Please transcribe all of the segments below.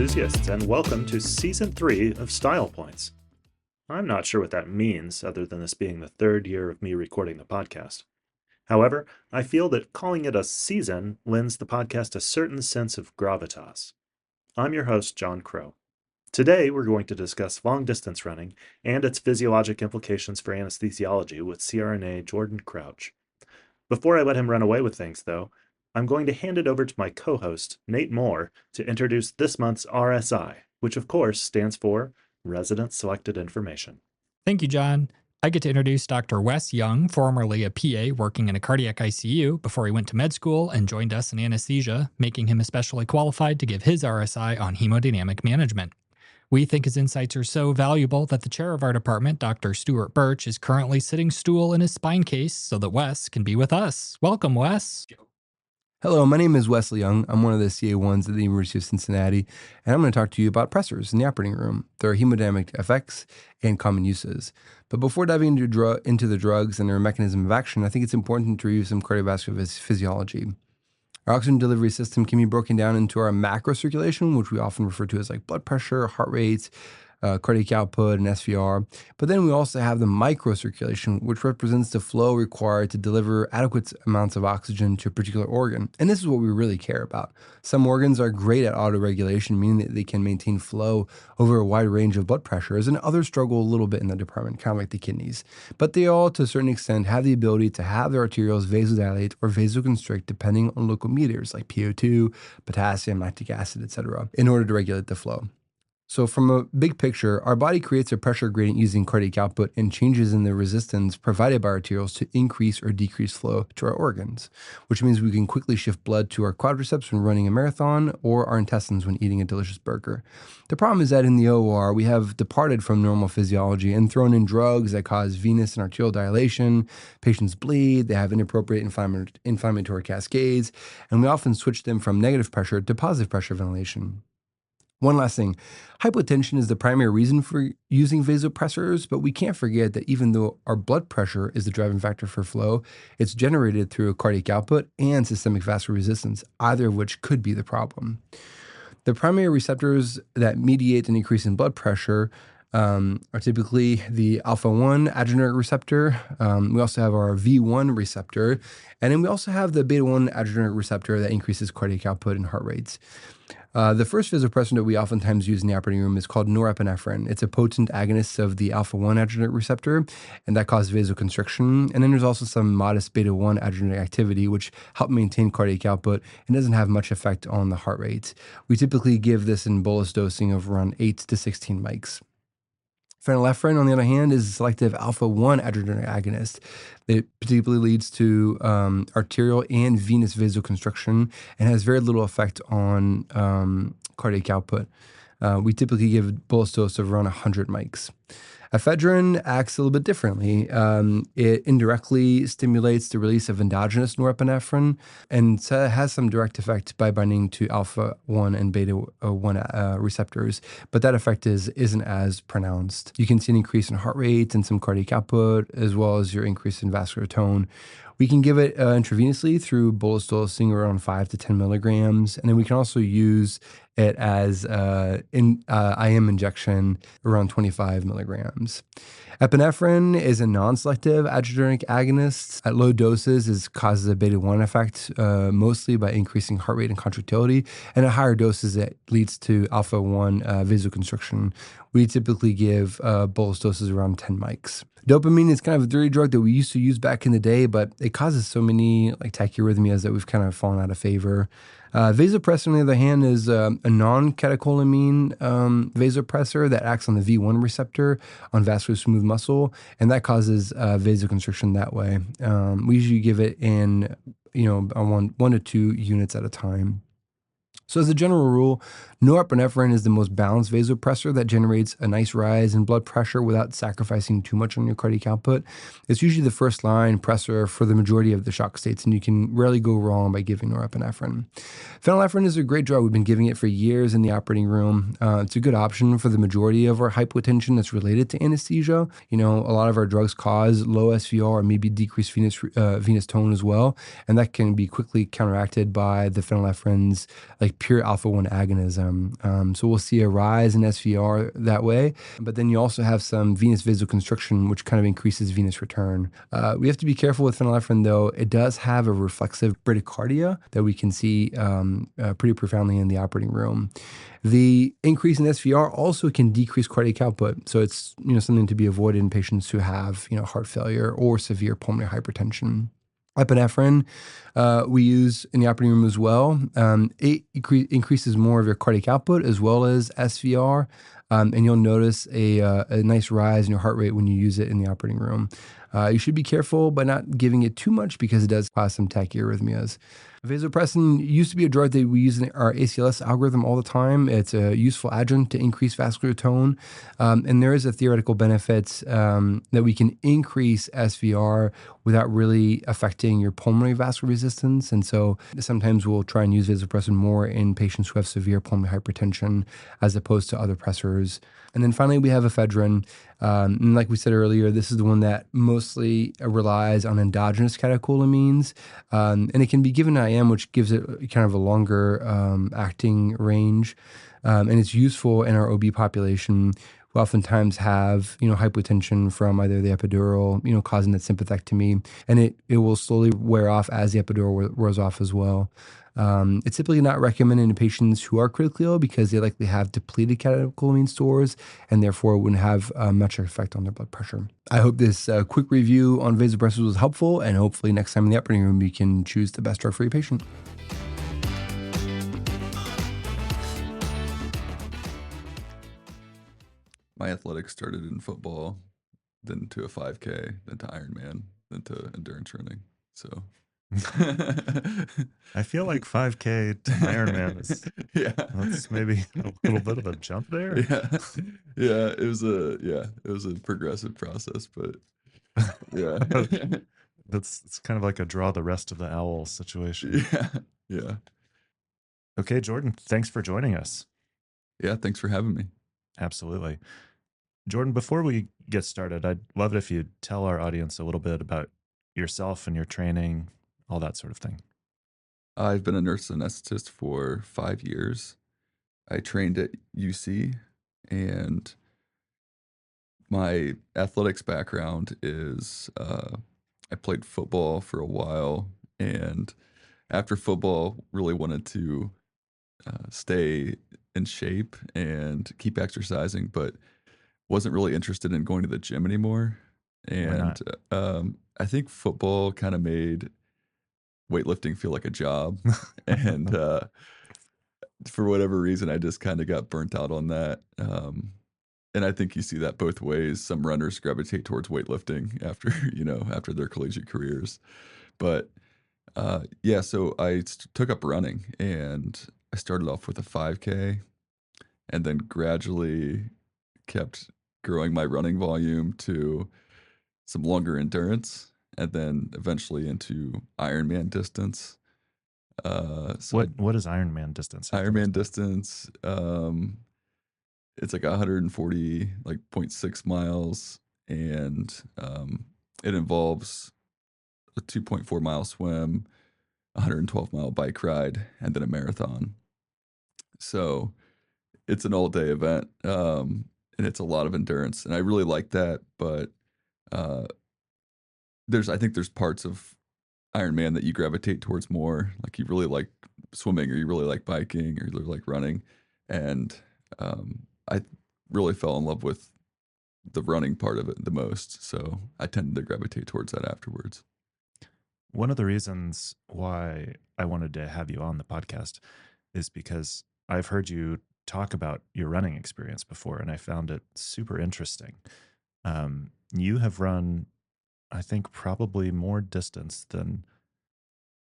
enthusiasts, and welcome to Season 3 of Style Points. I'm not sure what that means, other than this being the third year of me recording the podcast. However, I feel that calling it a season lends the podcast a certain sense of gravitas. I'm your host, John Crow. Today, we're going to discuss long-distance running and its physiologic implications for anesthesiology with CRNA Jordan Crouch. Before I let him run away with things, though, I'm going to hand it over to my co-host, Nate Moore, to introduce this month's RSI, which of course stands for Resident Selected Information. Thank you, John. I get to introduce Dr. Wes Young, formerly a PA working in a cardiac ICU before he went to med school and joined us in anesthesia, making him especially qualified to give his RSI on hemodynamic management. We think his insights are so valuable that the chair of our department, Dr. Stuart Birch, is currently sitting stool in his spine case so that Wes can be with us. Welcome, Wes. Hello, my name is Wesley Young. I'm one of the CA1s at the University of Cincinnati, and I'm going to talk to you about pressors in the operating room, their hemodynamic effects, and common uses. But before diving into the drugs and their mechanism of action, I think it's important to review some cardiovascular physiology. Our oxygen delivery system can be broken down into our macro circulation, which we often refer to as like blood pressure, heart rate, cardiac output, and SVR. But then we also have the microcirculation, which represents the flow required to deliver adequate amounts of oxygen to a particular organ. And this is what we really care about. Some organs are great at autoregulation, meaning that they can maintain flow over a wide range of blood pressures, and others struggle a little bit in the department, kind of like the kidneys. But they all, to a certain extent, have the ability to have their arterioles vasodilate or vasoconstrict depending on local meters like PO2, potassium, lactic acid, etc., in order to regulate the flow. So from a big picture, our body creates a pressure gradient using cardiac output and changes in the resistance provided by arterioles to increase or decrease flow to our organs, which means we can quickly shift blood to our quadriceps when running a marathon or our intestines when eating a delicious burger. The problem is that in the OR, we have departed from normal physiology and thrown in drugs that cause venous and arterial dilation, patients bleed, they have inappropriate inflammatory cascades, and we often switch them from negative pressure to positive pressure ventilation. One last thing, hypotension is the primary reason for using vasopressors, but we can't forget that even though our blood pressure is the driving factor for flow, it's generated through a cardiac output and systemic vascular resistance, either of which could be the problem. The primary receptors that mediate an increase in blood pressure are typically the alpha-1 adrenergic receptor. We also have our V1 receptor, and then we also have the beta-1 adrenergic receptor that increases cardiac output and heart rates. The first vasopressor that we oftentimes use in the operating room is called norepinephrine. It's a potent agonist of the alpha-1 adrenergic receptor, and that causes vasoconstriction. And then there's also some modest beta-1 adrenergic activity, which help maintain cardiac output and doesn't have much effect on the heart rate. We typically give this in bolus dosing of around 8 to 16 mics. Phenylephrine, on the other hand, is a selective alpha-1 adrenergic agonist. It particularly leads to arterial and venous vasoconstriction and has very little effect on cardiac output. We typically give bolus dose of around 100 mics. Ephedrine acts a little bit differently. It indirectly stimulates the release of endogenous norepinephrine and has some direct effect by binding to alpha-1 and beta-1 receptors, but that effect isn't as pronounced. You can see an increase in heart rate and some cardiac output, as well as your increase in vascular tone. We can give it intravenously through bolus dosing around 5 to 10 milligrams, and then we can also use it as IM injection around 25 milligrams. Epinephrine is a non-selective adrenergic agonist. At low doses, it causes a beta-1 effect, mostly by increasing heart rate and contractility, and at higher doses, it leads to alpha-1 vasoconstriction. We typically give bolus doses around 10 mics. Dopamine is kind of a dirty drug that we used to use back in the day, but it causes so many like tachyarrhythmias that we've kind of fallen out of favor. Vasopressin, on the other hand, is a non-catecholamine vasopressor that acts on the V1 receptor on vascular smooth muscle, and that causes vasoconstriction that way. We usually give it in, on 1 to 2 units at a time. So as a general rule, norepinephrine is the most balanced vasopressor that generates a nice rise in blood pressure without sacrificing too much on your cardiac output. It's usually the first line pressor for the majority of the shock states, and you can rarely go wrong by giving norepinephrine. Phenylephrine is a great drug. We've been giving it for years in the operating room. It's a good option for the majority of our hypotension that's related to anesthesia. A lot of our drugs cause low SVR or maybe decreased venous tone as well, and that can be quickly counteracted by the phenylephrines like pure alpha 1 agonism. So we'll see a rise in SVR that way, but then you also have some venous vasoconstriction, which kind of increases venous return. We have to be careful with phenylephrine, though. It does have a reflexive bradycardia that we can see pretty profoundly in the operating room. The increase in SVR also can decrease cardiac output. So it's something to be avoided in patients who have heart failure or severe pulmonary hypertension. Epinephrine we use in the operating room as well. It increases more of your cardiac output as well as SVR, and you'll notice a nice rise in your heart rate when you use it in the operating room. You should be careful by not giving it too much because it does cause some tachyarrhythmias. Vasopressin used to be a drug that we use in our ACLS algorithm all the time. It's a useful adjunct to increase vascular tone. And there is a theoretical benefit that we can increase SVR without really affecting your pulmonary vascular resistance. And so sometimes we'll try and use vasopressin more in patients who have severe pulmonary hypertension as opposed to other pressors. And then finally, we have ephedrine. And like we said earlier, this is the one that mostly relies on endogenous catecholamines. And it can be given IM, which gives it kind of a longer acting range. And it's useful in our OB population who oftentimes have, hypotension from either the epidural, causing that sympathectomy. And it will slowly wear off as the epidural wears off as well. It's typically not recommended in patients who are critically ill because they likely have depleted catecholamine stores and therefore wouldn't have much effect on their blood pressure. I hope this quick review on vasopressors was helpful, and hopefully next time in the operating room you can choose the best drug for your patient. My athletics started in football, then to a 5K, then to Ironman, then to endurance running. So I feel like 5K to Ironman is that's maybe a little bit of a jump there. It was a progressive process, but it's kind of like a draw the rest of the owl situation. Yeah. Okay, Jordan, thanks for joining us. Yeah, thanks for having me. Absolutely. Jordan, before we get started, I'd love it if you'd tell our audience a little bit about yourself and your training, all that sort of thing. I've been a nurse anesthetist for 5 years. I trained at UC, and my athletics background is I played football for a while, and after football, really wanted to stay in shape and keep exercising, but wasn't really interested in going to the gym anymore. And I think football kind of made weightlifting feel like a job. And for whatever reason, I just kind of got burnt out on that. And I think you see that both ways. Some runners gravitate towards weightlifting after their collegiate careers. But so I took up running, and I started off with a 5K and then gradually kept growing my running volume to some longer endurance, and then eventually into Ironman distance. What is Ironman distance? Ironman distance, it's like 140, like 0.6 miles, and it involves a 2.4 mile swim, 112-mile bike ride, and then a marathon. So it's an all-day event, and it's a lot of endurance, and I really like that. But I think there's parts of Ironman that you gravitate towards more, like you really like swimming, or you really like biking, or you really like running, and I really fell in love with the running part of it the most, so I tended to gravitate towards that afterwards. One of the reasons why I wanted to have you on the podcast is because I've heard you talk about your running experience before, and I found it super interesting. You have run, I think, probably more distance than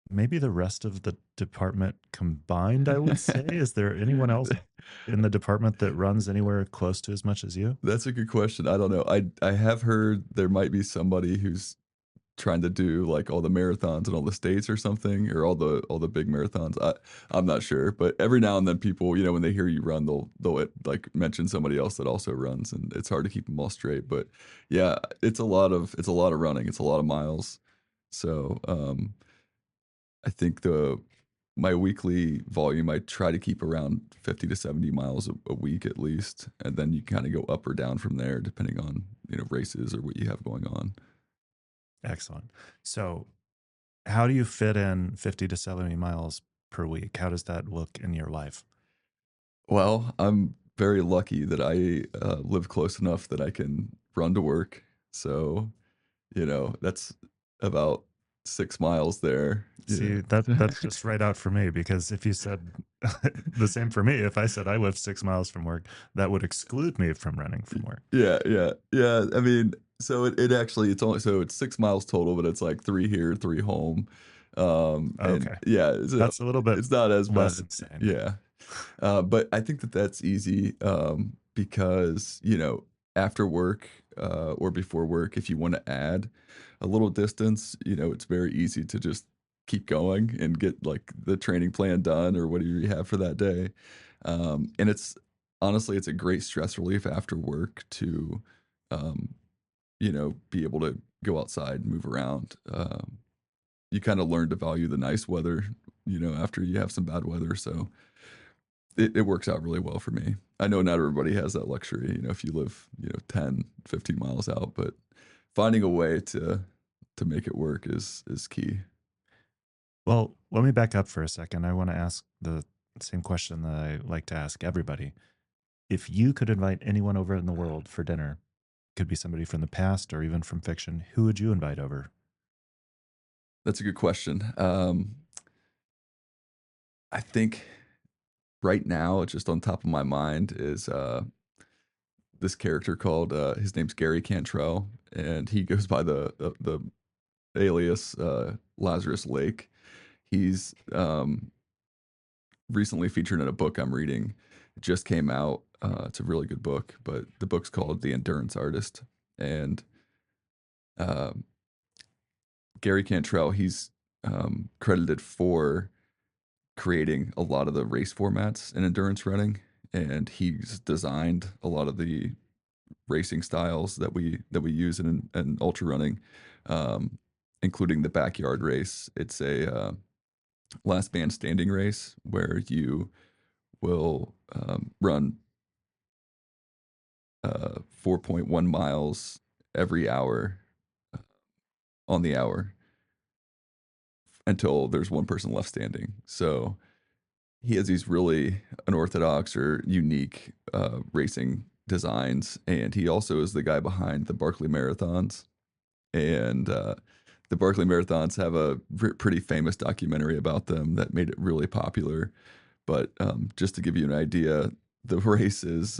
maybe the rest of the department combined, I would say. Is there anyone else in the department that runs anywhere close to as much as you? That's a good question. I don't know. I have heard there might be somebody who's trying to do like all the marathons in all the states or something, or all the big marathons. I'm not sure, but every now and then people, when they hear you run, they'll like mention somebody else that also runs, and it's hard to keep them all straight. But yeah, it's a lot of running. It's a lot of miles. So I think my weekly volume, I try to keep around 50 to 70 miles a week at least. And then you kind of go up or down from there, depending on, races or what you have going on. Excellent. So, how do you fit in 50 to 70 miles per week? How does that look in your life? Well, I'm very lucky that I live close enough that I can run to work. So, that's about 6 miles there. See, that's just right out for me, because if you said the same for me, if I said I live 6 miles from work, that would exclude me from running from work. Yeah, yeah, yeah. I mean, so it actually it's 6 miles total, but it's like 3 here, 3 home. And Okay. yeah, so That's a little bit it's not as less bad. insane. Yeah. But I think that that's easy, because, after work, or before work, if you want to add a little distance, it's very easy to just keep going and get like the training plan done or whatever you have for that day. And honestly, it's a great stress relief after work to, um, be able to go outside and move around. You kind of learn to value the nice weather, after you have some bad weather. So it works out really well for me. I know not everybody has that luxury, if you live, 10, 15 miles out, but finding a way to make it work is key. Well, let me back up for a second. I want to ask the same question that I like to ask everybody. If you could invite anyone over in the world for dinner, could be somebody from the past or even from fiction, who would you invite over? That's a good question. I think right now, just on top of my mind is this character called his name's Gary Cantrell, and he goes by the alias Lazarus Lake. He's recently featured in a book I'm reading. It just came out. It's a really good book, but the book's called The Endurance Artist. And uh, Gary Cantrell, he's credited for creating a lot of the race formats in endurance running, and he's designed a lot of the racing styles that we use in ultra running, um, including the backyard race. It's a last man standing race where you will run 4.1 miles every hour on the hour until there's one person left standing. So he has these really unorthodox or unique racing designs, and he also is the guy behind the Barkley Marathons. And the Barkley Marathons have a pretty famous documentary about them that made it really popular. But just to give you an idea, the race is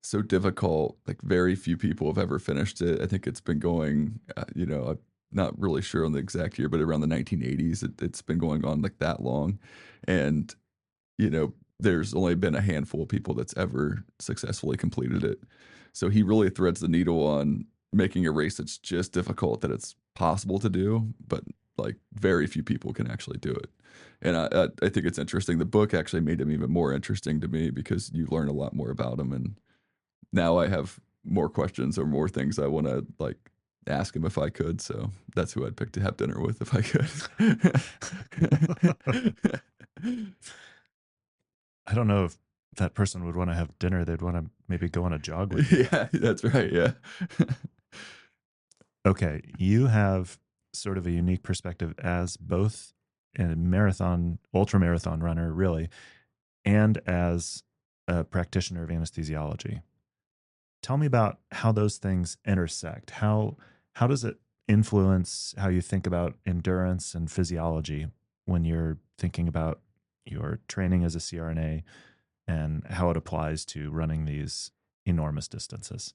so difficult. Like very few people have ever finished it. I think it's been going, I'm not really sure on the exact year, but around the 1980s, it's been going on like that long. And, there's only been a handful of people that's ever successfully completed it. So he really threads the needle on making a race that's just difficult, that it's possible to do, but like very few people can actually do it. And I think it's interesting. The book actually made him even more interesting to me because you learn a lot more about him. And now I have more questions or more things I want to like ask him if I could. So that's who I'd pick to have dinner with if I could. I don't know if that person would want to have dinner. They'd want to maybe go on a jog with you. Yeah, that's right. Yeah. Okay, you have sort of a unique perspective as both a marathon, ultra marathon runner, really, and as a practitioner of anesthesiology. Tell me about how those things intersect. How does it influence how you think about endurance and physiology when you're thinking about your training as a CRNA and how it applies to running these enormous distances?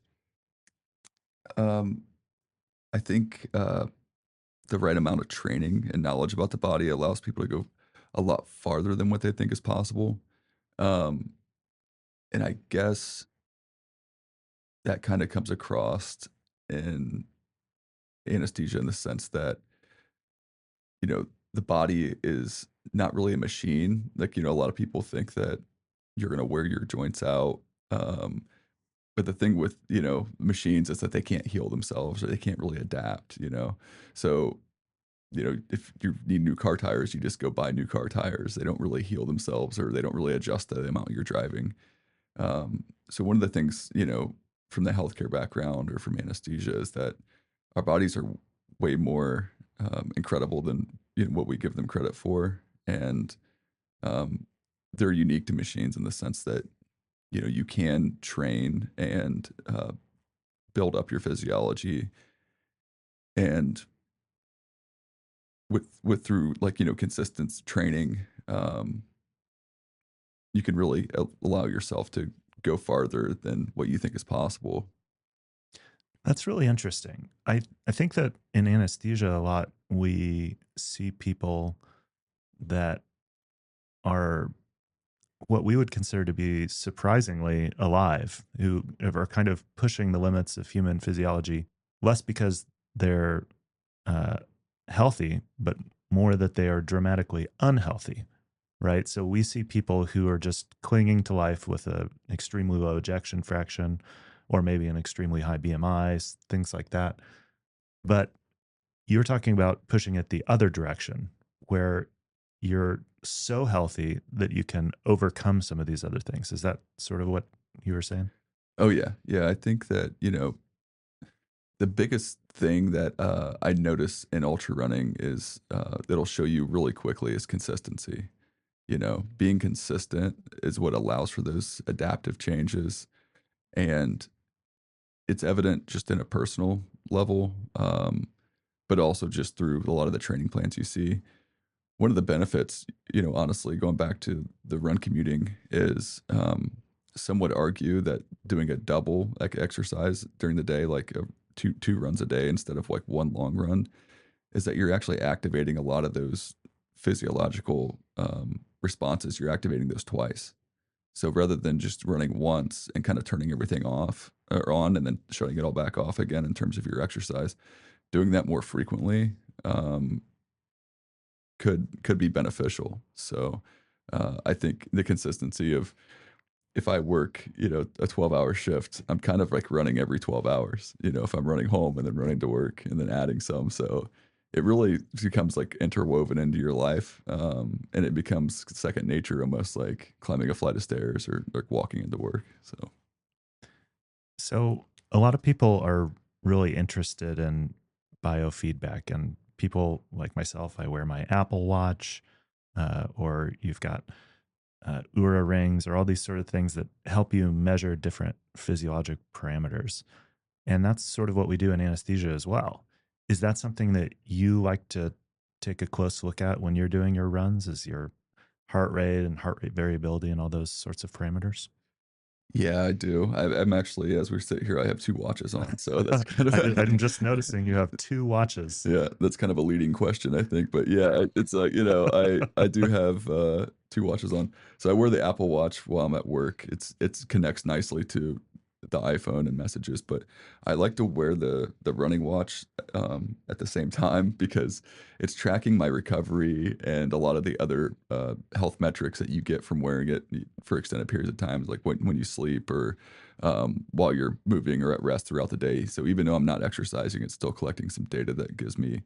Um, I think the right amount of training and knowledge about the body allows people to go a lot farther than what they think is possible. Um, and I guess that kind of comes across in anesthesia in the sense that, the body is not really a machine. Like, a lot of people think that you're going to wear your joints out. Um, but the thing with, machines is that they can't heal themselves or they can't really adapt. So if you need new car tires, you just go buy new car tires. They don't really heal themselves, or they don't really adjust to the amount you're driving. So one of the things, from the healthcare background or from anesthesia is that our bodies are way more incredible than what we give them credit for, and um, they're unique to machines in the sense that you can train and build up your physiology, and with through consistent training, you can really allow yourself to go farther than what you think is possible. That's really interesting. I think that in anesthesia a lot we see people that are what we would consider to be surprisingly alive, who are kind of pushing the limits of human physiology, less because they're uh, healthy, but more that they are dramatically unhealthy, right? So we see people who are just clinging to life with an extremely low ejection fraction, or maybe an extremely high BMI, things like that. But you're talking about pushing it the other direction, where you're so healthy that you can overcome some of these other things. Is that sort of what you were saying? Oh yeah, yeah. I think that the biggest thing that I notice in ultra running is it'll show you really quickly is consistency. Being consistent is what allows for those adaptive changes, and it's evident just in a personal level, but also just through a lot of the training plans you see. One of the benefits, honestly, going back to the run commuting, is some would argue that doing a double exercise during the day, like two runs a day instead of like one long run, is that you're actually activating a lot of those physiological responses. You're activating those twice. So rather than just running once and kind of turning everything off or on and then shutting it all back off again in terms of your exercise, doing that more frequently um, could be beneficial. So I think the consistency of, if I work, a 12-hour shift, I'm kind of like running every 12 hours, if I'm running home and then running to work and then adding some. So it really becomes like interwoven into your life. And it becomes second nature, almost like climbing a flight of stairs or like walking into work. So a lot of people are really interested in biofeedback, and people like myself, I wear my Apple Watch, or you've got Oura rings, or all these sort of things that help you measure different physiologic parameters. And that's sort of what we do in anesthesia as well. Is that something that you like to take a close look at when you're doing your runs? Is your heart rate and heart rate variability and all those sorts of parameters? Yeah, I do. I'm actually, as we sit here, I have two watches on. So that's kind I'm of, just noticing you have two watches. yeah, that's kind of a leading question, I think. But yeah, it's like, I do have two watches on. So I wear the Apple Watch while I'm at work. It's connects nicely to the iPhone and messages, but I like to wear the running watch at the same time because it's tracking my recovery and a lot of the other health metrics that you get from wearing it for extended periods of time, like when you sleep or while you're moving or at rest throughout the day. So even though I'm not exercising, it's still collecting some data that gives me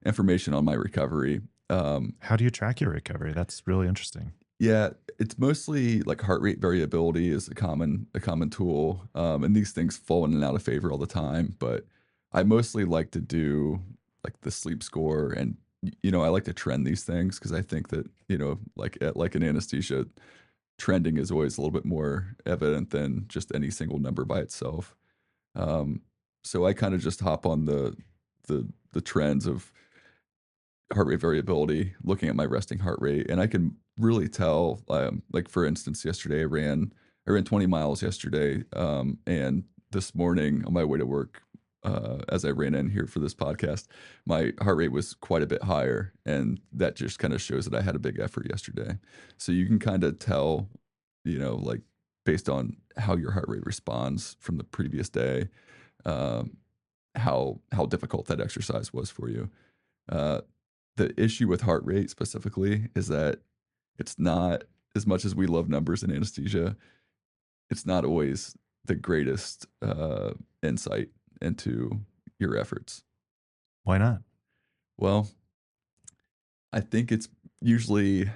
information on my recovery. How do you track your recovery? That's really interesting. Yeah, it's mostly like heart rate variability is a common tool, and these things fall in and out of favor all the time. But I mostly like to do like the sleep score, and I like to trend these things because I think that like in anesthesia, trending is always a little bit more evident than just any single number by itself. Um, so I kind of just hop on the trends of heart rate variability, looking at my resting heart rate, and I can really tell. Like for instance, yesterday I ran 20 miles yesterday, and this morning on my way to work, as I ran in here for this podcast, my heart rate was quite a bit higher, and that just kind of shows that I had a big effort yesterday. So you can kind of tell, like based on how your heart rate responds from the previous day, um, how difficult that exercise was for you. Uh, the issue with heart rate specifically is that it's not, as much as we love numbers in anesthesia, it's not always the greatest insight into your efforts. Why not? Well, I think it's usually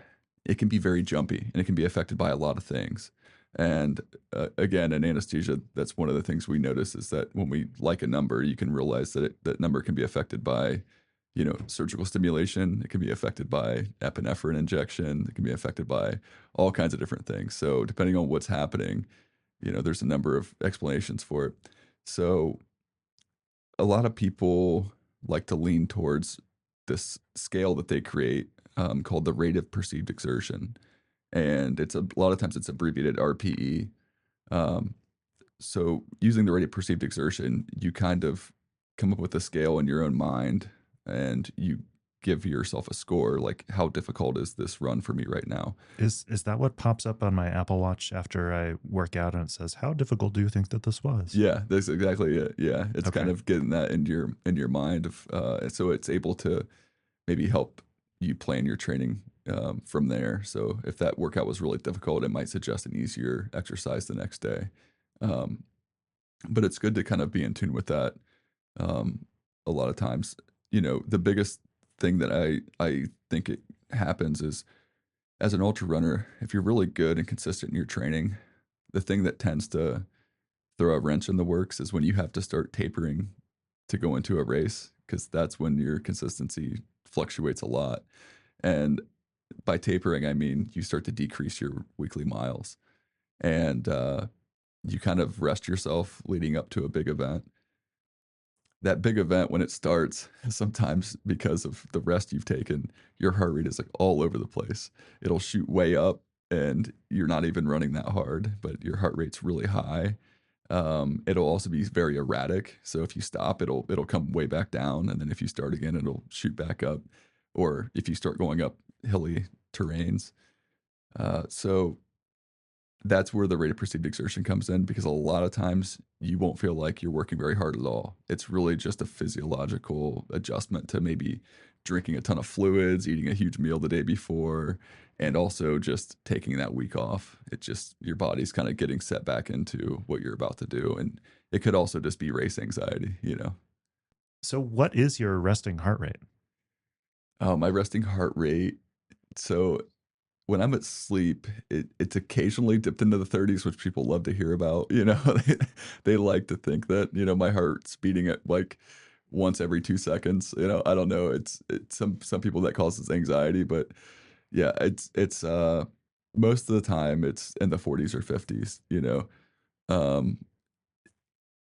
it can be very jumpy and it can be affected by a lot of things. And again, in anesthesia, that's one of the things we notice is that when we like a number, you can realize that that number can be affected by, surgical stimulation. It can be affected by epinephrine injection. It can be affected by all kinds of different things. So depending on what's happening, there's a number of explanations for it. So a lot of people like to lean towards this scale that they create called the rate of perceived exertion, and a lot of times it's abbreviated RPE. Um, so using the rate of perceived exertion, you kind of come up with a scale in your own mind, and you give yourself a score, like how difficult is this run for me right now? Is that what pops up on my Apple Watch after I work out and it says, "How difficult do you think that this was?" Yeah, that's exactly it. Yeah, it's Okay. kind of getting that in your mind of, so it's able to maybe help you plan your training from there. So if that workout was really difficult, it might suggest an easier exercise the next day. Um, but it's good to kind of be in tune with that. Um, a lot of times, the biggest thing that I think it happens is as an ultra runner, if you're really good and consistent in your training, the thing that tends to throw a wrench in the works is when you have to start tapering to go into a race, because that's when your consistency fluctuates a lot. And by tapering, I mean you start to decrease your weekly miles, and you kind of rest yourself leading up to a big event. That big event, when it starts, sometimes because of the rest you've taken, your heart rate is like all over the place. It'll shoot way up, and you're not even running that hard, but your heart rate's really high. It'll also be very erratic. So if you stop, it'll come way back down, and then if you start again, it'll shoot back up. Or if you start going up hilly terrains, so that's where the rate of perceived exertion comes in, because a lot of times you won't feel like you're working very hard at all. It's really just a physiological adjustment to maybe drinking a ton of fluids, eating a huge meal the day before, and also just taking that week off. It just, your body's kind of getting set back into what you're about to do. And it could also just be race anxiety. So what is your resting heart rate? My resting heart rate. So when I'm at sleep, it's occasionally dipped into the 30s, which people love to hear about. They like to think that, my heart's beating at like once every 2 seconds. I don't know. It's some people that causes anxiety, but yeah, it's most of the time it's in the 40s or 50s. Um,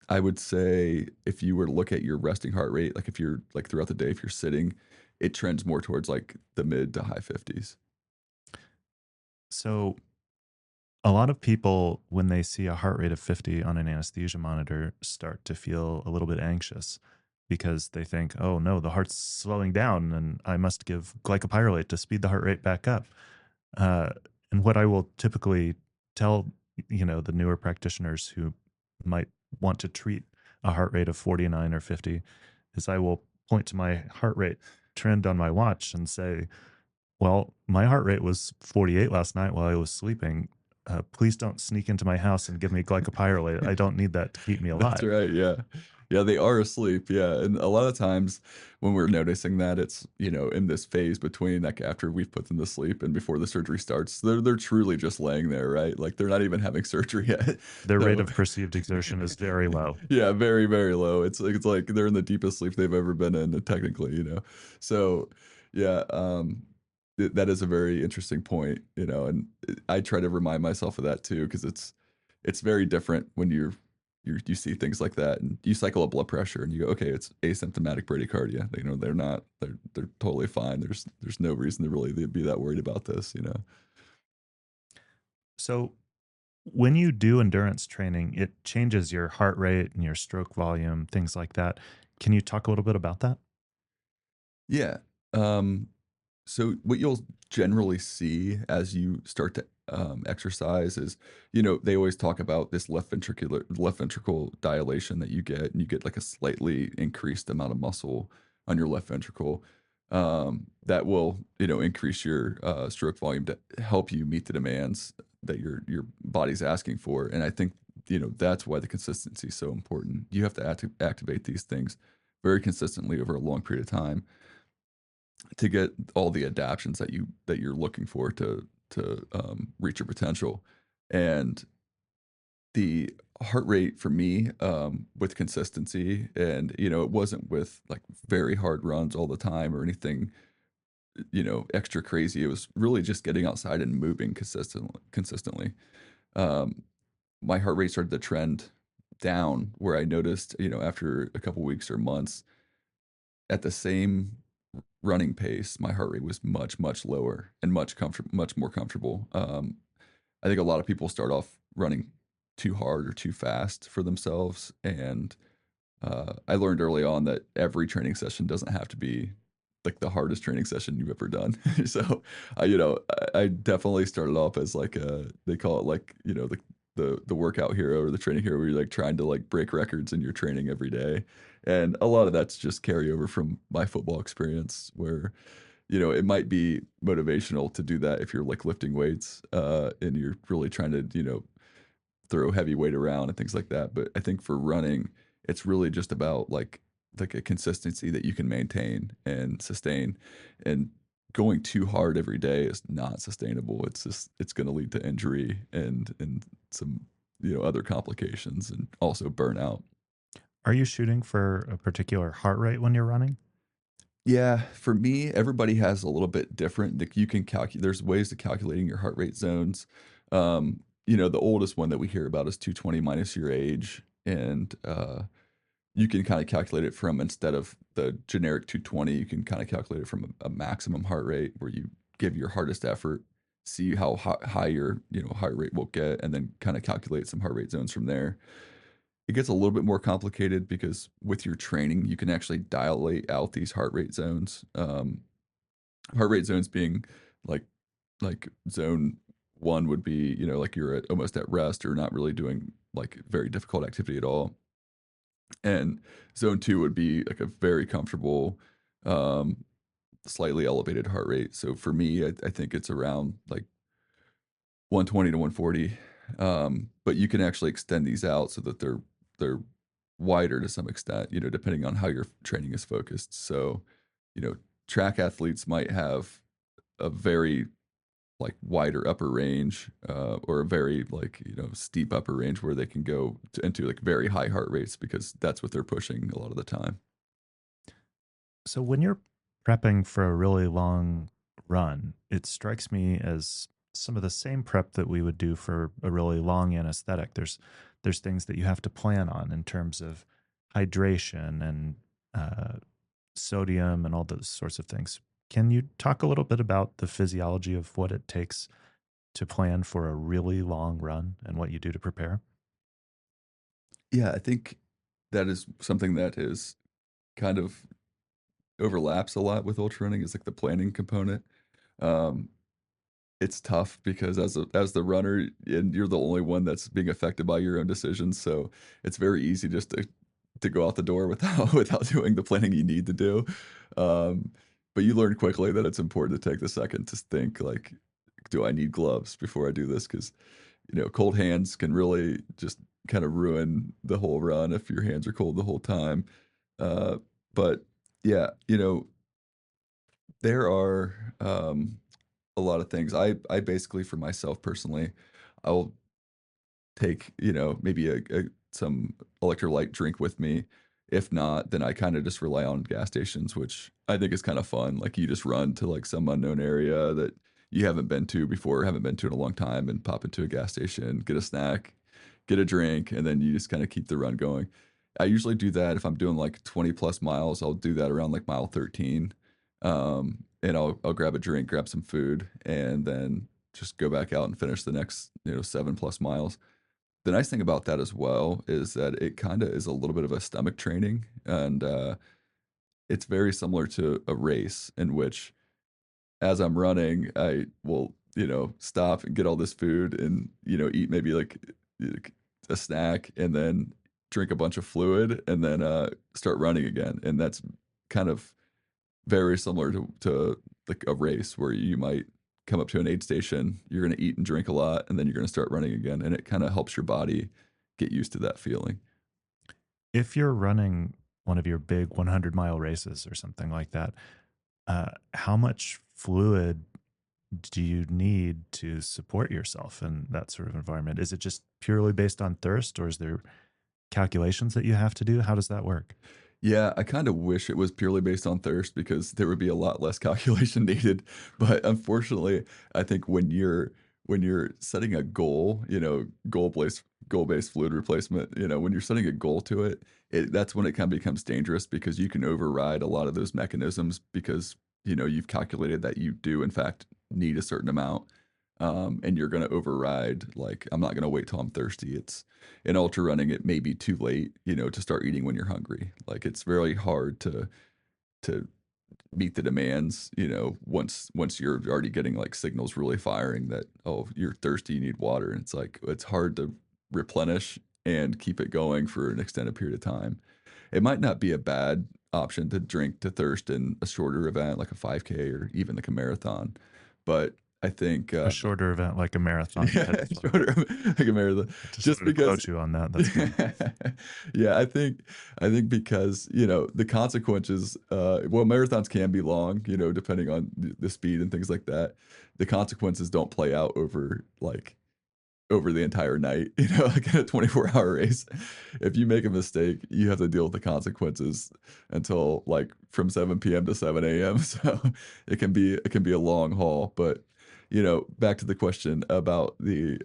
I would say if you were to look at your resting heart rate, like if you're like throughout the day, if you're sitting, it trends more towards like the mid to high 50s. So a lot of people, when they see a heart rate of 50 on an anesthesia monitor, start to feel a little bit anxious because they think, "Oh no, the heart's slowing down and I must give glycopyrrolate to speed the heart rate back up." Uh, and what I will typically tell, the newer practitioners who might want to treat a heart rate of 49 or 50 is I will point to my heart rate trend on my watch and say, "Well, my heart rate was 48 last night while I was sleeping. Please don't sneak into my house and give me glycopyrrolate. I don't need that to keep me That's alive." right. Yeah. Yeah, they are asleep. Yeah. And a lot of times when we're noticing that, it's, in this phase between like after we've put them to sleep and before the surgery starts, they're truly just laying there, right? Like they're not even having surgery yet. Their rate So of perceived exertion is very low. yeah, very, very low. It's like they're in the deepest sleep they've ever been in, technically. So yeah, that is a very interesting point, and I try to remind myself of that too, because it's very different when you see things like that and you cycle a blood pressure and you go, okay, it's asymptomatic bradycardia. They're totally fine. There's no reason to really be that worried about this. So when you do endurance training, it changes your heart rate and your stroke volume, things like that. Can you talk a little bit about that? Yeah. Um, so what you'll generally see as you start to exercise is, they always talk about this left ventricle dilation that you get, and you get like a slightly increased amount of muscle on your left ventricle. That will, increase your stroke volume to help you meet the demands that your body's asking for. And I think, that's why the consistency is so important. You have to activate these things very consistently over a long period of time. to get all the adaptions that you're looking for to reach your potential. And the heart rate for me, with consistency, and it wasn't with like very hard runs all the time or anything, extra crazy. It was really just getting outside and moving consistently. Um, my heart rate started to trend down, where I noticed, after a couple weeks or months, at the same running pace, my heart rate was much lower and much more comfortable. I think a lot of people start off running too hard or too fast for themselves, and I learned early on that every training session doesn't have to be like the hardest training session you've ever done. So, I definitely started off as like they call it like, the workout hero or the training hero, where you're like trying to like break records in your training every day. And a lot of that's just carryover from my football experience, where, it might be motivational to do that if you're like lifting weights, and you're really trying to, throw heavy weight around and things like that. But I think for running, it's really just about like a consistency that you can maintain and sustain. And going too hard every day is not sustainable. It's going to lead to injury and some other complications, and also burnout. Are you shooting for a particular heart rate when you're running? Yeah, for me, everybody has a little bit different. Like, you can calculate. There's ways to calculating your heart rate zones. The oldest one that we hear about is 220 minus your age, and you can kind of calculate it from, instead of the generic 220, you can kind of calculate it from a maximum heart rate, where you give your hardest effort, see how high your heart rate will get, and then kind of calculate some heart rate zones from there. It gets a little bit more complicated because with your training, you can actually dilate out these heart rate zones. Heart rate zones being like zone one would be, like you're almost at rest or not really doing like very difficult activity at all. And zone two would be like a very comfortable, um, slightly elevated heart rate. So for me, I think it's around like 120 to 140. But you can actually extend these out so that they're wider to some extent, depending on how your training is focused. So, you know, track athletes might have a very like wider upper range, or a very like steep upper range, where they can go into like very high heart rates, because that's what they're pushing a lot of the time. So when you're prepping for a really long run, it strikes me as some of the same prep that we would do for a really long anesthetic. There's things that you have to plan on in terms of hydration and uh, sodium and all those sorts of things. Can you talk a little bit about the physiology of what it takes to plan for a really long run and what you do to prepare? Yeah, I think that is something that is kind of overlaps a lot with ultra running, is like the planning component. Um, it's tough because as the runner, and you're the only one that's being affected by your own decisions, so it's very easy just to go out the door without without doing the planning you need to do. Um, but you learn quickly that it's important to take the second to think like, do I need gloves before I do this? Because cold hands can really just kind of ruin the whole run if your hands are cold the whole time. Uh, but yeah, there are a lot of things. I basically, for myself personally, I'll take, maybe some electrolyte drink with me. If not, then I kind of just rely on gas stations, which I think is kind of fun. Like, you just run to like some unknown area that you haven't been to before, haven't been to in a long time, and pop into a gas station, get a snack, get a drink, and then you just kind of keep the run going. I usually do that if I'm doing like 20 plus miles. I'll do that around like mile 13. And I'll grab a drink, grab some food, and then just go back out and finish the next, 7 plus miles. The nice thing about that as well is that it kind of is a little bit of a stomach training, and it's very similar to a race, in which, as I'm running, I will, stop and get all this food, and, eat maybe like a snack, and then drink a bunch of fluid, and then start running again. And that's kind of very similar to like a race, where you might come up to an aid station, you're going to eat and drink a lot, and then you're going to start running again. And it kind of helps your body get used to that feeling. If you're running one of your big 100-mile races or something like that, how much fluid do you need to support yourself in that sort of environment? Is it just purely based on thirst, or is there calculations that you have to do? How does that work? Yeah, I kind of wish it was purely based on thirst because there would be a lot less calculation needed. But unfortunately, I think when you're setting a goal, goal-based fluid replacement, when you're setting a goal to it, that's when it kind of becomes dangerous because you can override a lot of those mechanisms because you've calculated that you do in fact need a certain amount. And you're going to override, like, I'm not going to wait till I'm thirsty. It's in ultra running, it may be too late, to start eating when you're hungry. Like, it's very hard to meet the demands, once you're already getting like signals really firing that, oh, you're thirsty, you need water. And it's like, it's hard to replenish and keep it going for an extended period of time. It might not be a bad option to drink to thirst in a shorter event like a 5K or even like a marathon. But I think A shorter event like a marathon. yeah, shorter like a marathon. Just Just wanted to because quote you on that. That's good. yeah, I think because, the consequences, well, marathons can be long, depending on the speed and things like that. The consequences don't play out over the entire night, like in a 24-hour race. If you make a mistake, you have to deal with the consequences until like from 7 p.m. to 7 a.m. So it can be a long haul. But back to the question about the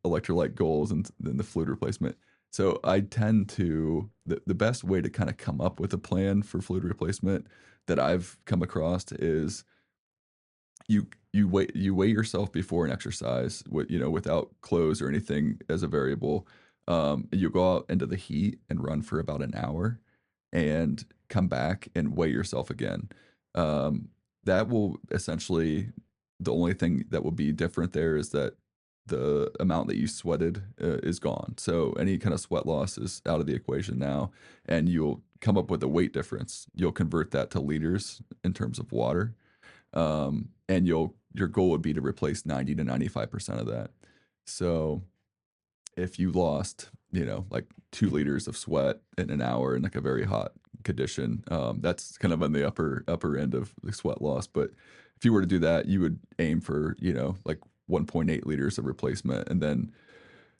electrolyte goals and then the fluid replacement. So I tend to the best way to kind of come up with a plan for fluid replacement that I've come across is you weigh yourself before an exercise without clothes or anything as a variable. You go out into the heat and run for about an hour and come back and weigh yourself again. That will essentially, the only thing that will be different there is that the amount that you sweated is gone. So any kind of sweat loss is out of the equation now, and you'll come up with a weight difference. You'll convert that to liters in terms of water, and your goal would be to replace 90 to 95% of that. So if you lost, like 2 liters of sweat in an hour in like a very hot condition, that's kind of on the upper end of the sweat loss. But if you were to do that, you would aim for, like 1.8 liters of replacement. And then,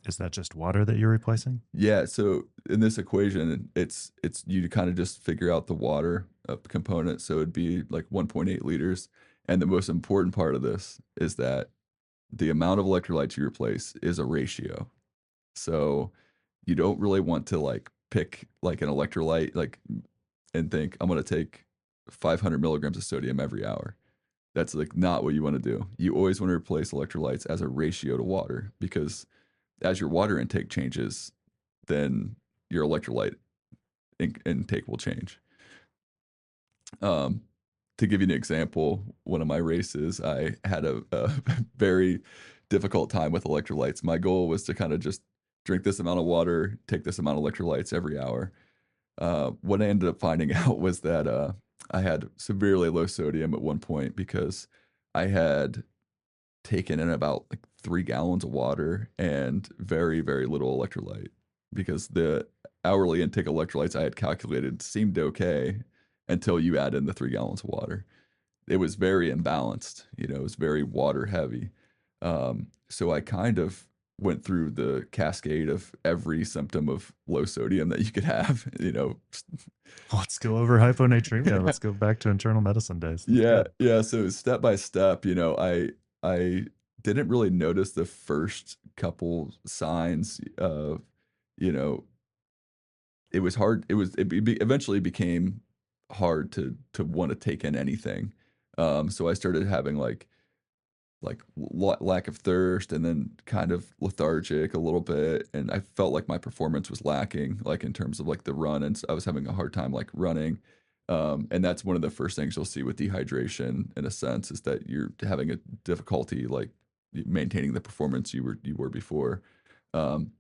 Is that just water that you're replacing? yeah, so in this equation, it's you kind of just figure out the water component. So it'd be like 1.8 liters. And the most important part of this is that the amount of electrolytes you replace is a ratio. So you don't really want to like pick like an electrolyte like and think I'm going to take 500 milligrams of sodium every hour. That's like not what you want to do. You always want to replace electrolytes as a ratio to water because as your water intake changes, then your electrolyte intake will change. To give you an example, one of my races, I had a very difficult time with electrolytes. My goal was to kind of just drink this amount of water, take this amount of electrolytes every hour. What I ended up finding out was that I had severely low sodium at one point because I had taken in about like 3 gallons of water and very, very little electrolyte because the hourly intake of electrolytes I had calculated seemed okay until you add in the 3 gallons of water. It was very imbalanced, it was very water heavy. So I kind of went through the cascade of every symptom of low sodium that you could have. Let's go over hyponatremia. Let's go back to internal medicine days. That's Yeah, good. yeah. So step by step, I didn't really notice the first couple signs of, you know, it was hard. Eventually became hard to want to take in anything. So I started having lack of thirst and then kind of lethargic a little bit, and I felt like my performance was lacking, like in terms of like the run, and so I was having a hard time like running. And that's one of the first things you'll see with dehydration, in a sense, is that you're having a difficulty like maintaining the performance you were before. Um,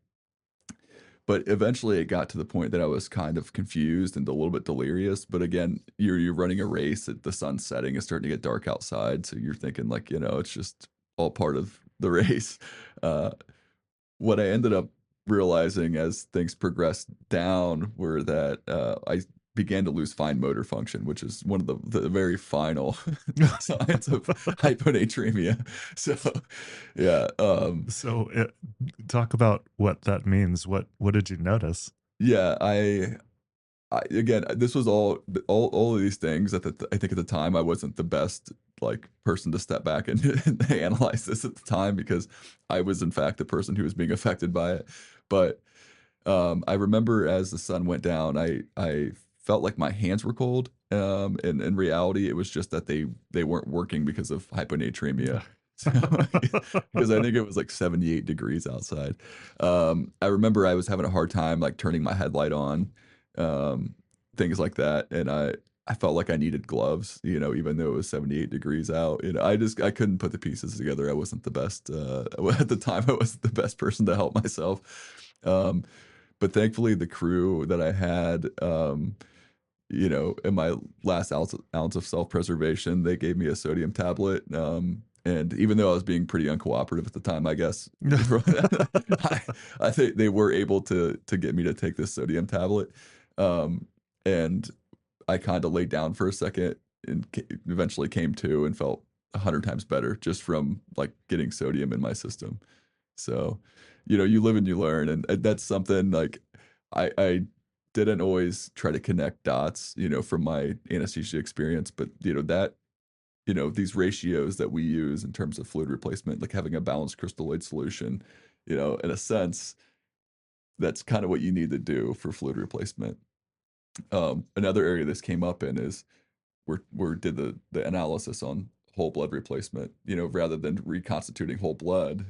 but eventually it got to the point that I was kind of confused and a little bit delirious. But again, you're running a race at the sun's setting, it's starting to get dark outside. So you're thinking like, it's just all part of the race. Uh, what I ended up realizing as things progressed down were that I began to lose fine motor function, which is one of the very final signs of hyponatremia. So, yeah. So, talk about what that means. What did you notice? Yeah, again, this was all of these things at I think at the time I wasn't the best like person to step back and analyze this at the time, because I was in fact the person who was being affected by it. But I remember as the sun went down, I felt like my hands were cold. And in reality, it was just that they weren't working because of hyponatremia. So, because I think it was like 78 degrees outside. I remember I was having a hard time like turning my headlight on, um, things like that, and I felt like I needed gloves, even though it was 78 degrees out. I couldn't put the pieces together. I wasn't the best at the time. I wasn't the best person to help myself. But thankfully, the crew that I had, in my last ounce of self-preservation, they gave me a sodium tablet. And even though I was being pretty uncooperative at the time, I guess, I think they were able to get me to take this sodium tablet. And I kind of laid down for a second and eventually came to and felt 100 times better just from like getting sodium in my system. So, you live and you learn, and that's something like I didn't always try to connect dots, from my anesthesia experience, but these ratios that we use in terms of fluid replacement, like having a balanced crystalloid solution, in a sense, that's kind of what you need to do for fluid replacement. Another area this came up in is we did the analysis on whole blood replacement, rather than reconstituting whole blood,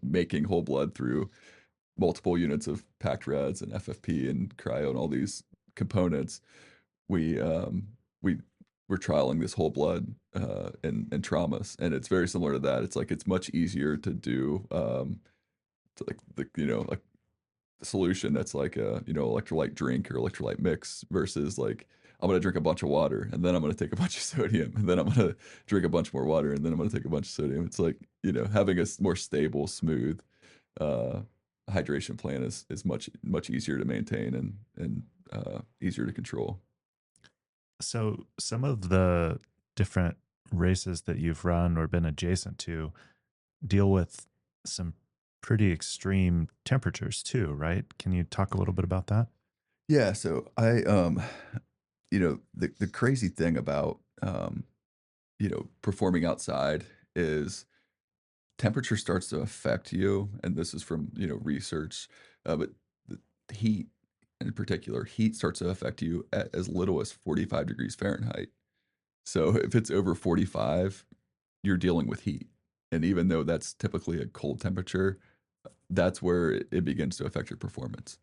making whole blood through multiple units of packed reds and FFP and cryo and all these components. We we're trialing this whole blood and traumas, and it's very similar to that. It's like it's much easier to do to like like the solution that's like a electrolyte drink or electrolyte mix versus like I'm gonna drink a bunch of water and then I'm gonna take a bunch of sodium and then I'm gonna drink a bunch more water and then I'm gonna take a bunch of sodium. It's like having a more stable, smooth uh, hydration plan is much easier to maintain and easier to control. So, some of the different races that you've run or been adjacent to deal with some pretty extreme temperatures too, right? Can you talk a little bit about that? Yeah, so I the crazy thing about performing outside is temperature starts to affect you, and this is from research, but the heat in particular, heat starts to affect you at as little as 45 degrees Fahrenheit. So if it's over 45, you're dealing with heat, and even though that's typically a cold temperature, that's where it begins to affect your performance.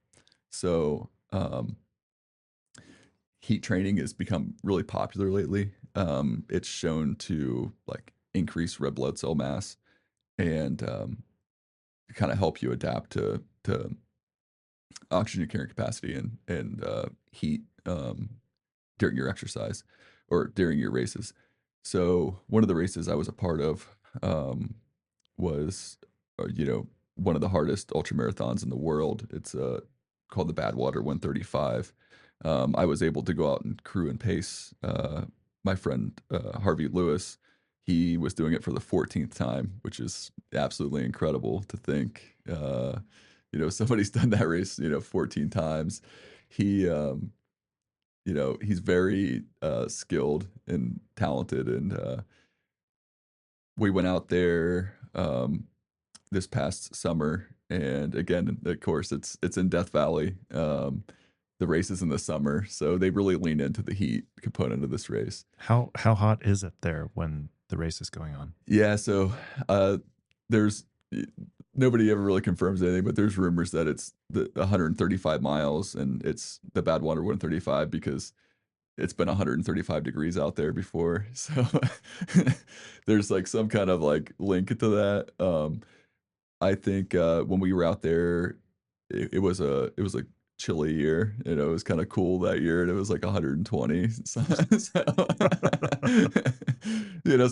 So heat training has become really popular lately. It's shown to like increase red blood cell mass and kind of help you adapt to oxygen carrying capacity and heat during your exercise or during your races. So one of the races I was a part of was one of the hardest ultra marathons in the world. It's called the Badwater 135. I was able to go out and crew and pace my friend Harvey Lewis. He was doing it for the 14th time, which is absolutely incredible to think. Somebody's done that race, 14 times. He, he's very skilled and talented, and we went out there this past summer, and again, of course, it's in Death Valley. The race is in the summer, so they really lean into the heat component of this race. How hot is it there when the race is going on? Yeah, so there's nobody ever really confirms anything, but there's rumors that it's the 135 miles, and it's the Badwater 135 because it's been 135 degrees out there before. So there's like some kind of like link to that. I think when we were out there, it was a chilly year. It was kind of cool that year, and it was like 120. So, so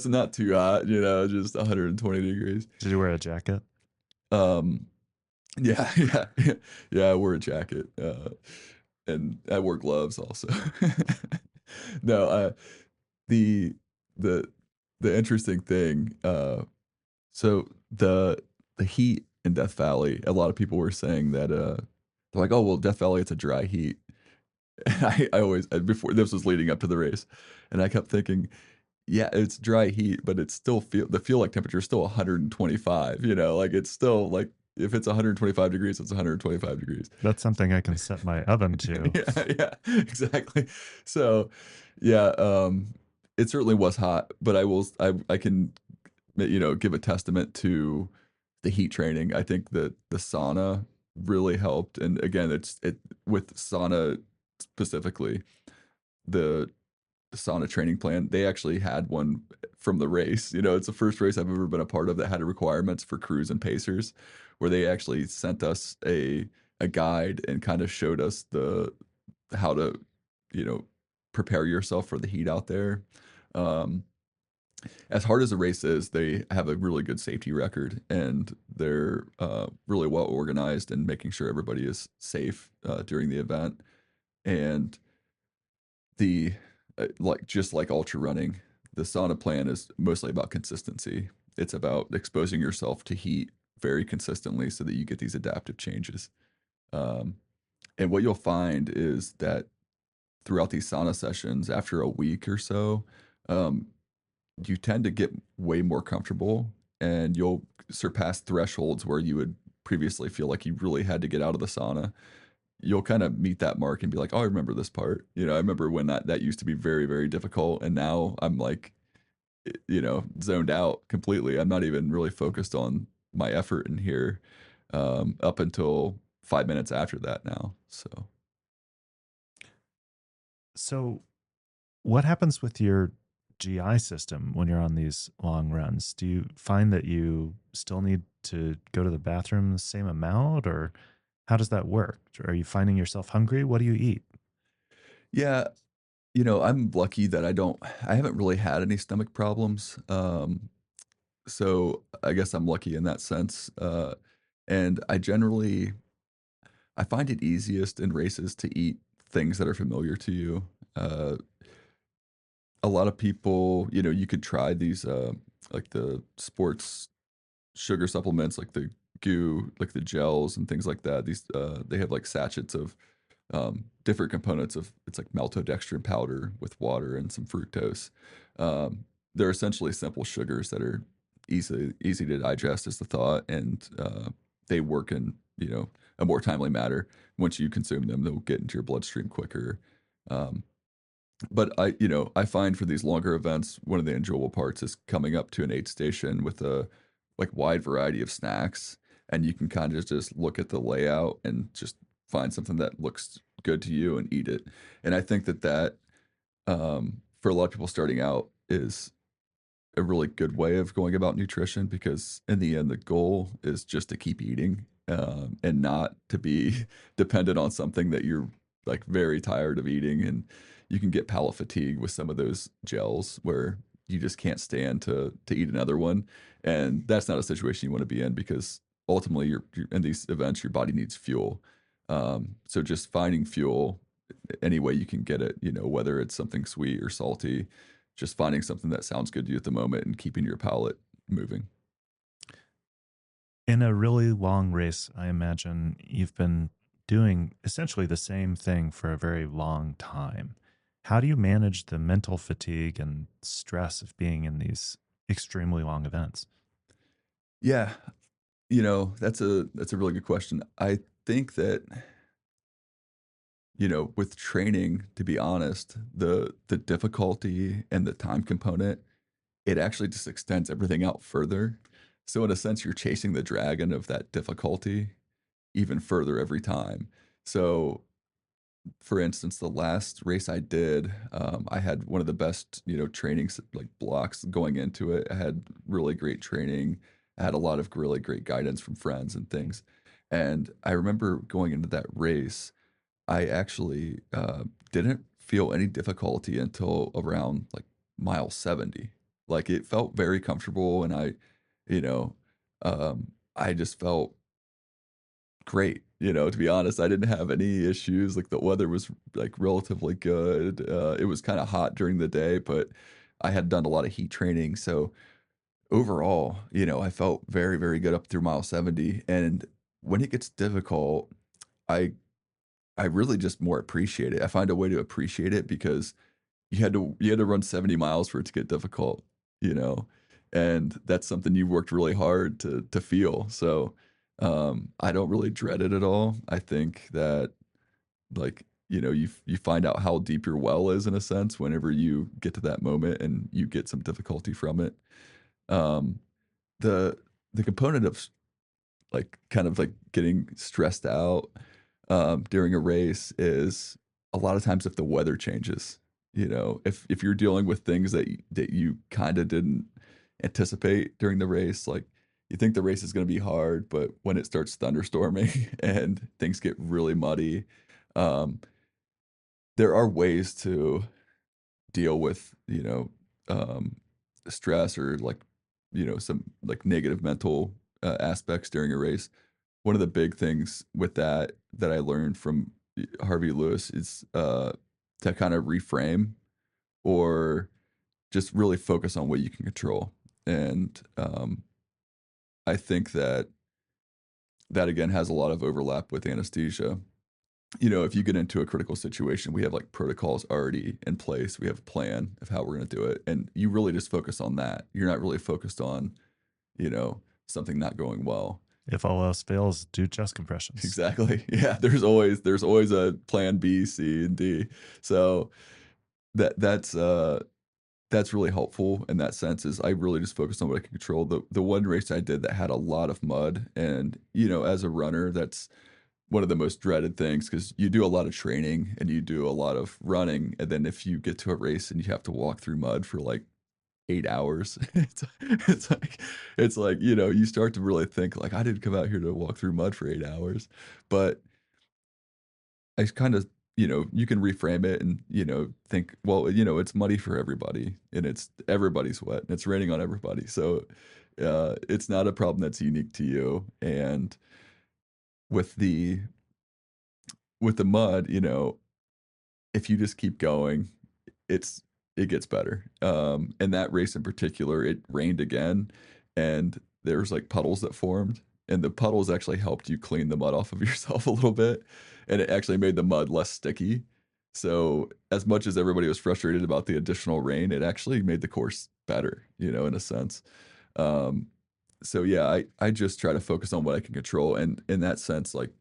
not too hot. Just 120 degrees. Did you wear a jacket? Um, yeah, yeah, yeah. I wore a jacket, and I wore gloves also. No, the the the interesting thing, so the heat in Death Valley, a lot of people were saying that they're like, oh well, Death Valley, it's a dry heat. And I always before this was leading up to the race, and I kept thinking, yeah, it's dry heat, but it's still the feel like temperature is still 125. Like it's still like if it's 125 degrees, it's 125 degrees. That's something I can set my oven to. Yeah, exactly. So, yeah, it certainly was hot, but I can give a testament to the heat training. I think that the sauna really helped, and again, it with sauna specifically, the sauna training plan. They actually had one from the race. It's the first race I've ever been a part of that had requirements for crews and pacers, where they actually sent us a guide and kind of showed us the how to, you know, prepare yourself for the heat out there. Um, as hard as the race is, they have a really good safety record, and they're really well organized in making sure everybody is safe during the event. And the like just like ultra running, the sauna plan is mostly about consistency. It's about exposing yourself to heat very consistently so that you get these adaptive changes. Um, and what you'll find is that throughout these sauna sessions, after a week or so, um, you tend to get way more comfortable, and you'll surpass thresholds where you would previously feel like you really had to get out of the sauna. You'll kind of meet that mark and be like, "Oh, I remember this part." I remember when that used to be very, very difficult, and now I'm like, zoned out completely. I'm not even really focused on my effort in here up until 5 minutes after that now. So, So, what happens with your GI system when you're on these long runs? Do you find that you still need to go to the bathroom the same amount, or how does that work? Are you finding yourself hungry? What do you eat? yeah, I'm lucky that I haven't really had any stomach problems. So I guess I'm lucky in that sense. And I find it easiest in races to eat things that are familiar to you. Uh, a lot of people, you could try these, like the sports sugar supplements, like the goo, like the gels and things like that. They have like sachets of different components of it's like maltodextrin powder with water and some fructose. They're essentially simple sugars that are easy to digest is the thought, and they work in a more timely manner. Once you consume them, they'll get into your bloodstream quicker. Um, but I find for these longer events, one of the enjoyable parts is coming up to an aid station with a like wide variety of snacks, and you can kind of just look at the layout and just find something that looks good to you and eat it. And I think that for a lot of people starting out is a really good way of going about nutrition, because in the end the goal is just to keep eating, and not to be dependent on something that you're like very tired of eating. And you can get palate fatigue with some of those gels where you just can't stand to eat another one, and that's not a situation you want to be in, because ultimately you're in these events, your body needs fuel. So just finding fuel any way you can get it, whether it's something sweet or salty, just finding something that sounds good to you at the moment and keeping your palate moving. In a really long race, I imagine you've been doing essentially the same thing for a very long time. How do you manage the mental fatigue and stress of being in these extremely long events? Yeah, that's a really good question. I think that with training, to be honest, the difficulty and the time component, it actually just extends everything out further. So in a sense, you're chasing the dragon of that difficulty even further every time. So for instance, the last race I did, I had one of the best, trainings like blocks going into it. I had really great training. I had a lot of really great guidance from friends and things. And I remember going into that race, I actually didn't feel any difficulty until around like mile 70. Like it felt very comfortable, and you know, I just felt great. To be honest, I didn't have any issues. Like the weather was like relatively good. It was kind of hot during the day, but I had done a lot of heat training. So overall, I felt very, very good up through mile 70. And when it gets difficult, I I really just more appreciate it. I find a way to appreciate it because you had to run 70 miles for it to get difficult, you know, and that's something you worked really hard to feel. So I don't really dread it at all. I think that like you find out how deep your well is in a sense whenever you get to that moment and you get some difficulty from it. Um, the the component of like kind of like getting stressed out during a race is a lot of times if the weather changes, if you're dealing with things that you kind of didn't anticipate during the race, like you think the race is going to be hard, but when it starts thunderstorming and things get really muddy, um, there are ways to deal with um, stress or like some like negative mental aspects during a race. One of the big things with that I learned from Harvey Lewis is to kind of reframe or just really focus on what you can control. And I think that again has a lot of overlap with anesthesia. If you get into a critical situation, we have like protocols already in place. We have a plan of how we're going to do it. And you really just focus on that. You're not really focused on, something not going well. If all else fails, do chest compressions. Exactly. Yeah. There's always a plan B, C, and D. So that's really helpful in that sense is I really just focused on what I can control. The one race I did that had a lot of mud and as a runner, that's one of the most dreaded things because you do a lot of training and you do a lot of running. And then if you get to a race and you have to walk through mud for like 8 hours, it's like, you start to really think like, I didn't come out here to walk through mud for 8 hours. But I kind of, you can reframe it and, think, well, it's muddy for everybody and it's everybody's wet and it's raining on everybody. So it's not a problem that's unique to you. And with the mud, if you just keep going, it's it gets better. In that race in particular, it rained again, and there's like puddles that formed, and the puddles actually helped you clean the mud off of yourself a little bit, and it actually made the mud less sticky. So as much as everybody was frustrated about the additional rain, it actually made the course better, in a sense. Um, so yeah, I just try to focus on what I can control, and in that sense, like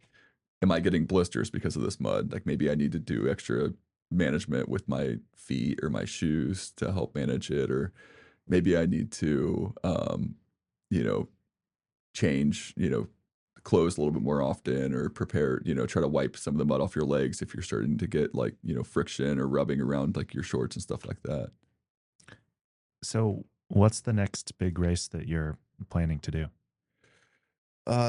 am I getting blisters because of this mud? Like maybe I need to do extra management with my feet or my shoes to help manage it, or maybe I need to, you know, change, clothes a little bit more often, or prepare, try to wipe some of the mud off your legs if you're starting to get like, friction or rubbing around like your shorts and stuff like that. So, what's the next big race that you're planning to do?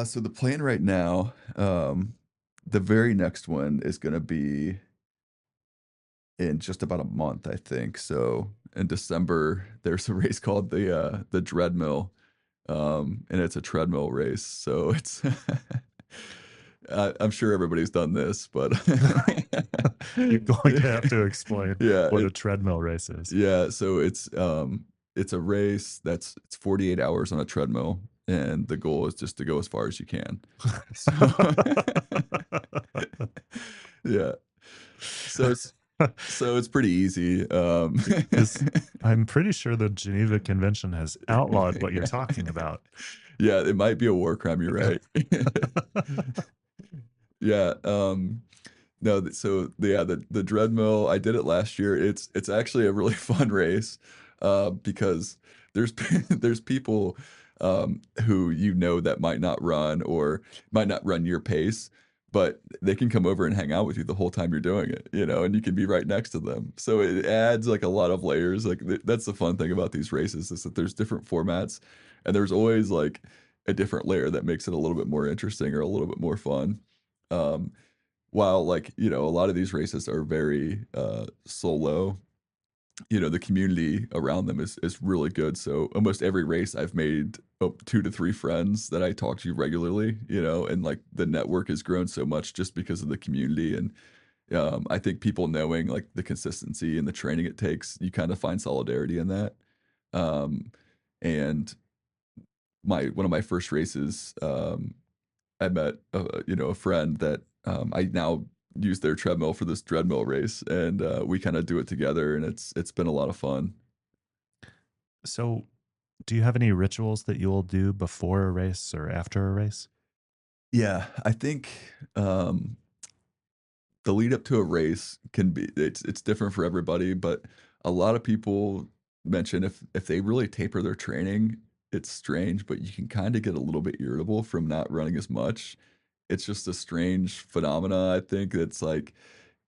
So the plan right now, the very next one is going to be in just about a month, I think. So in December, there's a race called the Dreadmill, and it's a treadmill race. So it's I'm sure everybody's done this, but You're going to have to explain yeah, what a treadmill race is. yeah. So it's a race it's 48 hours on a treadmill, and the goal is just to go as far as you can. So yeah. So it's pretty easy. I'm pretty sure the Geneva Convention has outlawed what you're talking about. Yeah, it might be a war crime. You're right. Yeah. No. So yeah, the Dreadmill. I did it last year. It's actually a really fun race, because there's there's people who that might not run or might not run your pace, but they can come over and hang out with you the whole time you're doing it, and you can be right next to them. So it adds like a lot of layers. Like that's the fun thing about these races is that there's different formats, and there's always like a different layer that makes it a little bit more interesting or a little bit more fun. Um, while like, a lot of these races are very solo, the community around them is really good. So almost every race I've made 2 to 3 friends that I talk to regularly, and like the network has grown so much just because of the community. And I think people knowing like the consistency and the training it takes, you kind of find solidarity in that. Um, and one of my first races, I met a friend that I now use their treadmill for this treadmill race, and we kind of do it together, and it's been a lot of fun. So, do you have any rituals that you'll do before a race or after a race? Yeah, I think the lead up to a race can be it's different for everybody, but a lot of people mention if they really taper their training, it's strange, but you can kind of get a little bit irritable from not running as much. It's just a strange phenomena, I think. It's like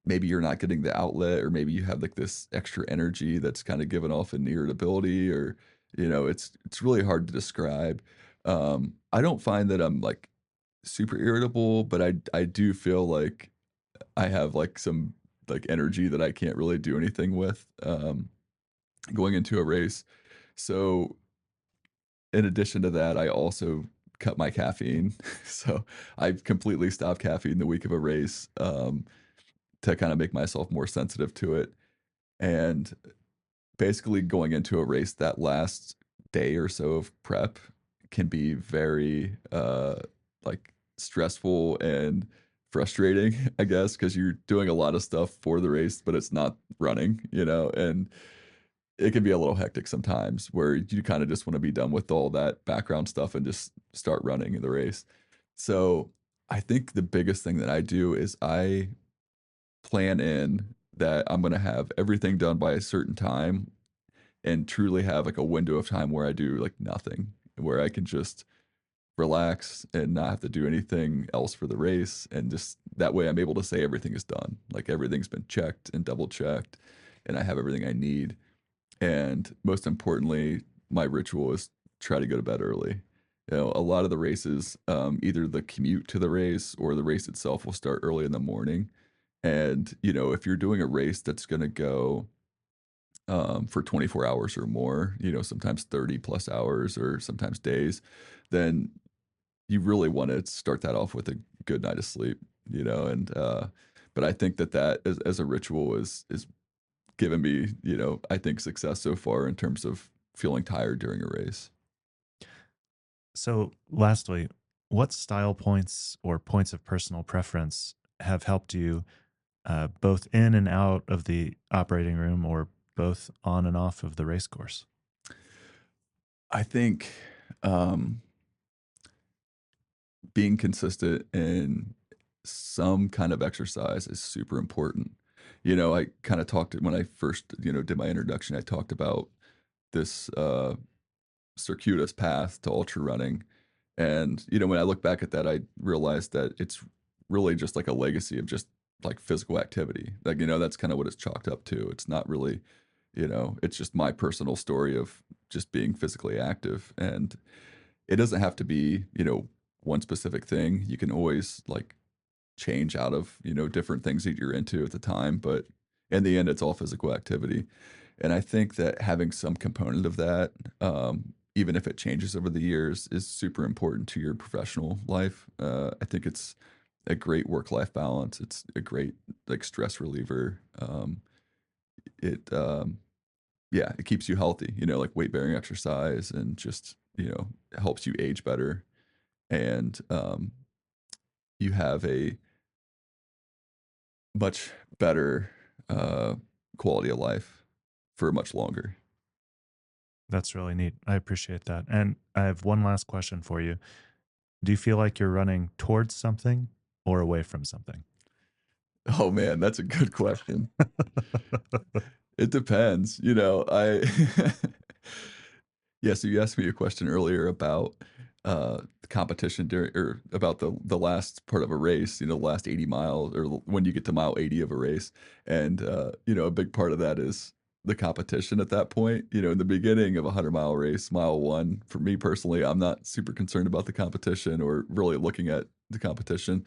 maybe you're not getting the outlet, or maybe you have like this extra energy that's kind of given off an irritability, or it's really hard to describe. I don't find that I'm like super irritable, but I do feel like I have like some like energy that I can't really do anything with going into a race. So in addition to that, I also cut my caffeine. So I've completely stopped caffeine the week of a race, to kind of make myself more sensitive to it. And basically going into a race, that last day or so of prep can be very like stressful and frustrating, I guess, because you're doing a lot of stuff for the race, but it's not running, and it can be a little hectic sometimes where you kind of just want to be done with all that background stuff and just start running in the race. So I think the biggest thing that I do is I plan in that I'm going to have everything done by a certain time, and truly have like a window of time where I do like nothing, where I can just relax and not have to do anything else for the race. And just that way I'm able to say everything is done. Like everything's been checked and double checked, and I have everything I need. And most importantly, my ritual is try to go to bed early. A lot of the races, either the commute to the race or the race itself will start early in the morning. And, if you're doing a race that's going to go for 24 hours or more, sometimes 30 plus hours or sometimes days, then you really want to start that off with a good night of sleep, and, but I think that as a ritual is given me, I think success so far in terms of feeling tired during a race. So, lastly, what style points or points of personal preference have helped you both in and out of the operating room or both on and off of the race course? I think being consistent in some kind of exercise is super important. I kind of talked when I first, did my introduction, I talked about this circuitous path to ultra running. And, when I look back at that, I realized that it's really just like a legacy of just like physical activity. Like, that's kind of what it's chalked up to. It's not really, it's just my personal story of just being physically active. And it doesn't have to be, one specific thing. You can always like change out of, different things that you're into at the time. But in the end, it's all physical activity. And I think that having some component of that, even if it changes over the years, is super important to your professional life. I think it's a great work-life balance. It's a great like stress reliever. It yeah, it keeps you healthy. Like weight-bearing exercise, and just helps you age better, and you have a much better quality of life for much longer. That's really neat. I appreciate that. And I have one last question for you. Do you feel like you're running towards something or away from something? Oh man, that's a good question. It depends. I yeah, so you asked me a question earlier about the competition during, or about the last part of a race, the last 80 miles, or when you get to mile 80 of a race. And a big part of that is the competition at that point. In the beginning of a 100-mile race, mile 1, for me personally, I'm not super concerned about the competition or really looking at the competition.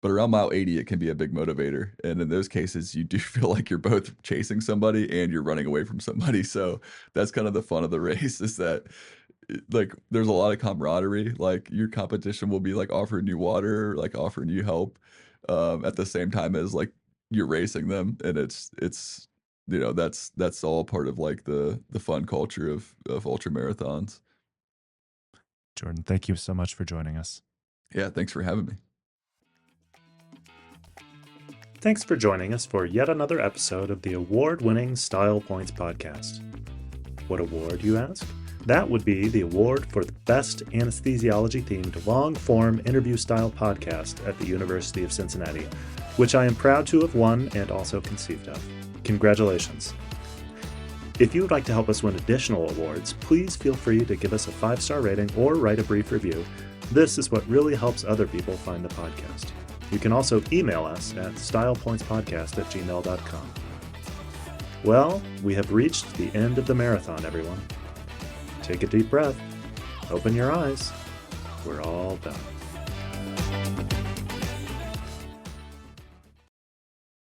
But around mile 80, it can be a big motivator. And in those cases, you do feel like you're both chasing somebody and you're running away from somebody. So that's kind of the fun of the race, is that like there's a lot of camaraderie. Like your competition will be like offering you water, like offering you help, at the same time as like you're racing them. And it's that's all part of like the fun culture of ultra marathons. Jordan, thank you so much for joining us. Yeah, thanks for having me. Thanks for joining us for yet another episode of the award-winning Style Points podcast. What award, you ask? That would be the award for the best anesthesiology-themed long-form interview-style podcast at the University of Cincinnati, which I am proud to have won and also conceived of. Congratulations. If you would like to help us win additional awards, please feel free to give us a 5-star rating or write a brief review. This is what really helps other people find the podcast. You can also email us at stylepointspodcast@gmail.com. Well, we have reached the end of the marathon, everyone. Take a deep breath. Open your eyes. We're all done.